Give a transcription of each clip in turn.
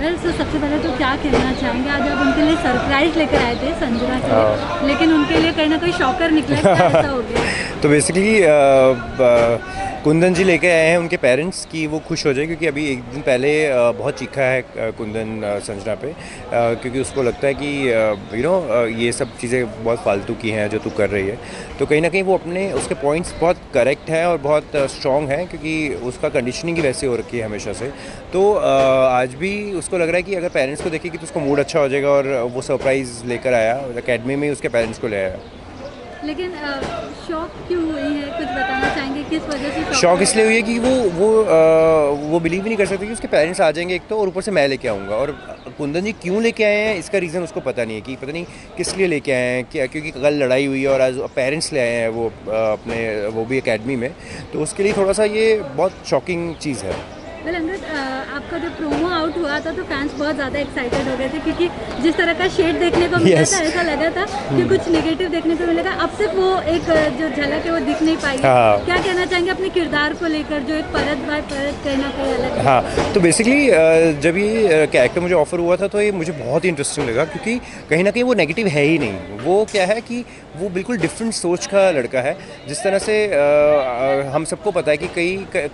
Well so सबसे पहले तो क्या कहना चाहेंगे, आज आप उनके लिए सरप्राइज लेकर आए थे संजना के लिए, लेकिन उनके लिए कहीं ना कहीं शॉकर निकला, क्या ऐसा हो गया? तो बेसिकली कुंदन जी लेके आए हैं उनके पेरेंट्स की वो खुश हो जाए, क्योंकि अभी एक दिन पहले बहुत चीखा है कुंदन संजना पे, क्योंकि उसको लगता है कि ये सब चीज़ें बहुत फालतू की हैं जो तू कर रही है। तो कहीं ना कहीं वो अपने उसके पॉइंट्स बहुत करेक्ट हैं और बहुत स्ट्रॉन्ग हैं, क्योंकि उसका कंडीशनिंग ही वैसे हो रखी है हमेशा से। तो आज भी उसको लग रहा है कि अगर पेरेंट्स को देखेगी तो उसको मूड अच्छा हो जाएगा, और वो सरप्राइज़ लेकर आया, अकेडमी में उसके पेरेंट्स को ले आया। लेकिन शॉक क्यों हुई है, कुछ बताना चाहेंगे किस वजह से शौक इसलिए हुई है कि वो बिलीव ही नहीं कर सकते कि उसके पेरेंट्स आ जाएंगे एक तो, और ऊपर से मैं लेके आऊँगा। और कुंदन जी क्यों लेके आए हैं इसका रीज़न उसको पता नहीं है, कि पता नहीं किस लिए लेके आए हैं, क्या क्योंकि कल लड़ाई हुई है और आज पेरेंट्स ले आए हैं वो अपने, वो भी एकेडमी में। तो उसके लिए थोड़ा सा ये बहुत शॉकिंग चीज़ है। वेल अंगद, आपका जब प्रोमो आउट हुआ था तो फैंस बहुत ज़्यादा एक्साइटेड हो गए थे, क्योंकि जिस तरह का शेड देखने को मिला था ऐसा लगा था कि कुछ नेगेटिव देखने को मिलेगा। अब तक वो एक जो झलक है वो दिख नहीं पाई है। क्या कहना चाहेंगे अपने किरदार को लेकर, जो एक परत बाय परत कहीं ना कहीं अलग है? हाँ, तो बेसिकली जब ये कैरेक्टर मुझे ऑफर हुआ था तो ये मुझे बहुत ही इंटरेस्टिंग लगा, क्योंकि कहीं ना कहीं वो नेगेटिव है ही नहीं। वो क्या है कि वो बिल्कुल डिफरेंट सोच का लड़का है। जिस तरह से हम सबको पता है कि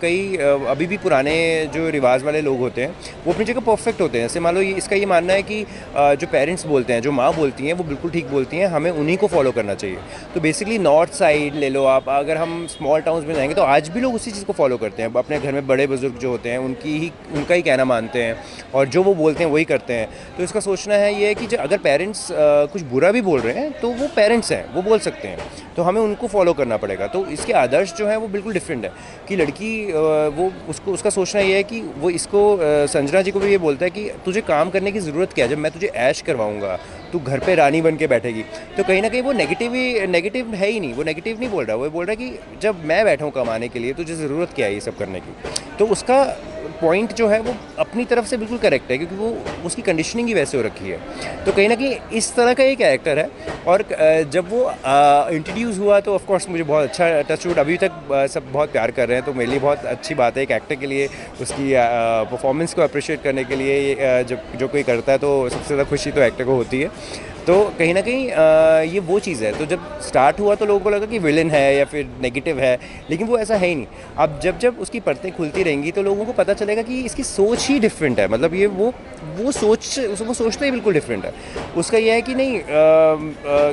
कई अभी भी पुराने जो रिवाज वाले लोग होते हैं वो अपनी जगह परफेक्ट होते हैं। जैसे मान लो इसका ये मानना है कि जो पेरेंट्स बोलते हैं, जो माँ बोलती हैं, वो बिल्कुल ठीक बोलती हैं, हमें उन्हीं को फॉलो करना चाहिए। तो बेसिकली नॉर्थ साइड ले लो आप, अगर हम स्मॉल टाउन्स में जाएंगे तो आज भी लोग उसी चीज़ को फॉलो करते हैं। अपने घर में बड़े बुजुर्ग जो होते हैं उनका ही कहना मानते हैं, और जो वो बोलते हैं वही करते हैं। तो इसका सोचना है ये है कि अगर पेरेंट्स कुछ बुरा भी बोल रहे हैं तो वो पेरेंट्स हैं, वो बोल सकते हैं, तो हमें उनको फॉलो करना पड़ेगा। तो इसके आदर्श जो है वो बिल्कुल डिफरेंट है, कि लड़की वो उसका सोचना ये है कि वो इसको संजना जी को भी ये बोलता है कि तुझे काम करने की ज़रूरत क्या है, जब मैं तुझे ऐश करवाऊंगा तू घर पे रानी बन के बैठेगी। तो कहीं ना कहीं वो नेगेटिव है ही नहीं, वो नेगेटिव नहीं बोल रहा, वो बोल रहा है कि जब मैं बैठा हूँ कमाने के लिए तुझे ज़रूरत क्या है ये सब करने की। तो उसका पॉइंट जो है वो अपनी तरफ से बिल्कुल करेक्ट है, क्योंकि वो उसकी कंडीशनिंग ही वैसे हो रखी है। तो कहीं ना कहीं इस तरह का एक कैरेक्टर है। और जब वो इंट्रोड्यूस हुआ तो ऑफ कोर्स मुझे बहुत अच्छा टचवुड अभी तक सब बहुत प्यार कर रहे हैं, तो मेरे लिए बहुत अच्छी बात है एक एक्टर के लिए उसकी परफॉर्मेंस को अप्रिशिएट करने के लिए जब जो कोई करता है तो सबसे ज़्यादा खुशी तो एक्टर को होती है। तो कहीं ना कहीं ये वो चीज़ है। तो जब स्टार्ट हुआ तो लोगों को लगा कि विलन है या फिर नेगेटिव है, लेकिन वो ऐसा है ही नहीं। अब जब उसकी परतें खुलती रहेंगी तो लोगों को पता चलेगा कि इसकी सोच ही डिफरेंट है। मतलब ये वो सोचते ही बिल्कुल डिफरेंट है। उसका ये है कि नहीं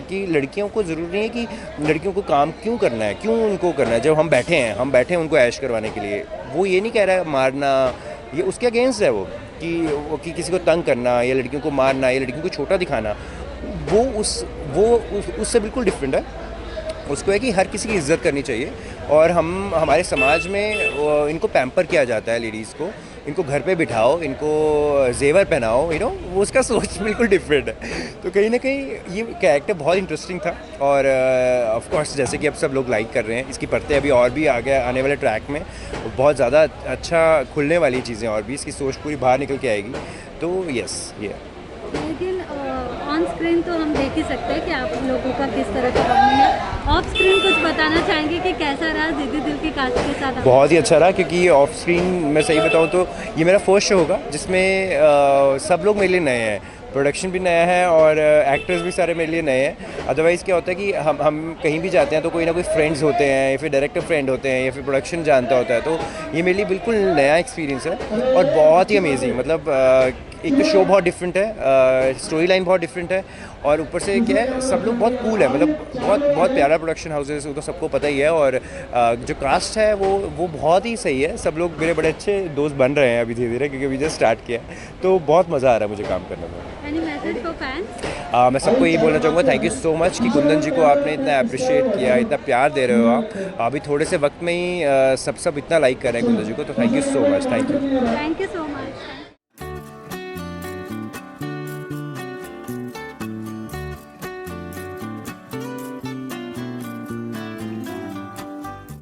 कि लड़कियों को ज़रूरी नहीं है कि लड़कियों को काम क्यों करना है, क्यों उनको करना है। जब हम बैठे हैं उनको ऐश करवाने के लिए। वो ये नहीं कह रहा है मारना, ये उसके अगेंस्ट है वो कि किसी को तंग करना या लड़कियों को मारना या लड़कियों को छोटा दिखाना, वो उससे बिल्कुल डिफरेंट है। उसको है कि हर किसी की इज्जत करनी चाहिए, और हमारे समाज में इनको पैम्पर किया जाता है लेडीज़ को, इनको घर पे बिठाओ, इनको जेवर पहनाओ, वो उसका सोच बिल्कुल डिफरेंट है। तो कहीं ना कहीं ये कैरेक्टर बहुत इंटरेस्टिंग था, और ऑफ कोर्स जैसे कि अब सब लोग लाइक कर रहे हैं, इसकी परतें अभी और भी आने वाले ट्रैक में बहुत ज़्यादा अच्छा खुलने वाली चीज़ें, और भी इसकी सोच पूरी बाहर निकल के आएगी। तो यस ये लेकिन ऑन स्क्रीन तो हम देख ही सकते हैं कि आप लोगों का किस तरह का काम है। ऑफ स्क्रीन कुछ बताना चाहेंगे कि कैसा रहा दीदी दिल की कास्ट के साथ? बहुत ही अच्छा रहा, क्योंकि ऑफ स्क्रीन मैं सही बताऊं तो ये मेरा फर्स्ट शो होगा जिसमें सब लोग मेरे लिए नए हैं, प्रोडक्शन भी नया है और एक्टर्स भी सारे मेरे लिए नए हैं। अदरवाइज़ क्या होता है कि हम कहीं भी जाते हैं तो कोई ना कोई फ्रेंड्स होते हैं, या फिर डायरेक्टर फ्रेंड होते हैं, या फिर प्रोडक्शन जानता होता है। तो ये मेरे लिए बिल्कुल नया एक्सपीरियंस है और बहुत ही अमेजिंग। मतलब एक तो शो बहुत डिफरेंट है, स्टोरी लाइन बहुत डिफरेंट है, और ऊपर से क्या है सब लोग बहुत कूल है। मतलब बहुत प्यारा प्रोडक्शन हाउस है, वो तो सबको पता ही है। और जो कास्ट है वो बहुत ही सही है। सब लोग मेरे बड़े अच्छे दोस्त बन रहे हैं अभी धीरे धीरे, क्योंकि अभी जस्ट स्टार्ट किया, तो बहुत मज़ा आ रहा है मुझे काम करने में। Any message for fans? मैं सबको यही बोलना चाहूँगा, थैंक यू सो मच कि कुंदन जी को आपने इतना अप्रिशिएट किया, इतना प्यार दे रहे हो आप। अभी थोड़े से वक्त में ही सब इतना लाइक कर रहे हैं कुंदन जी को, तो thank you so much. Thank you so much.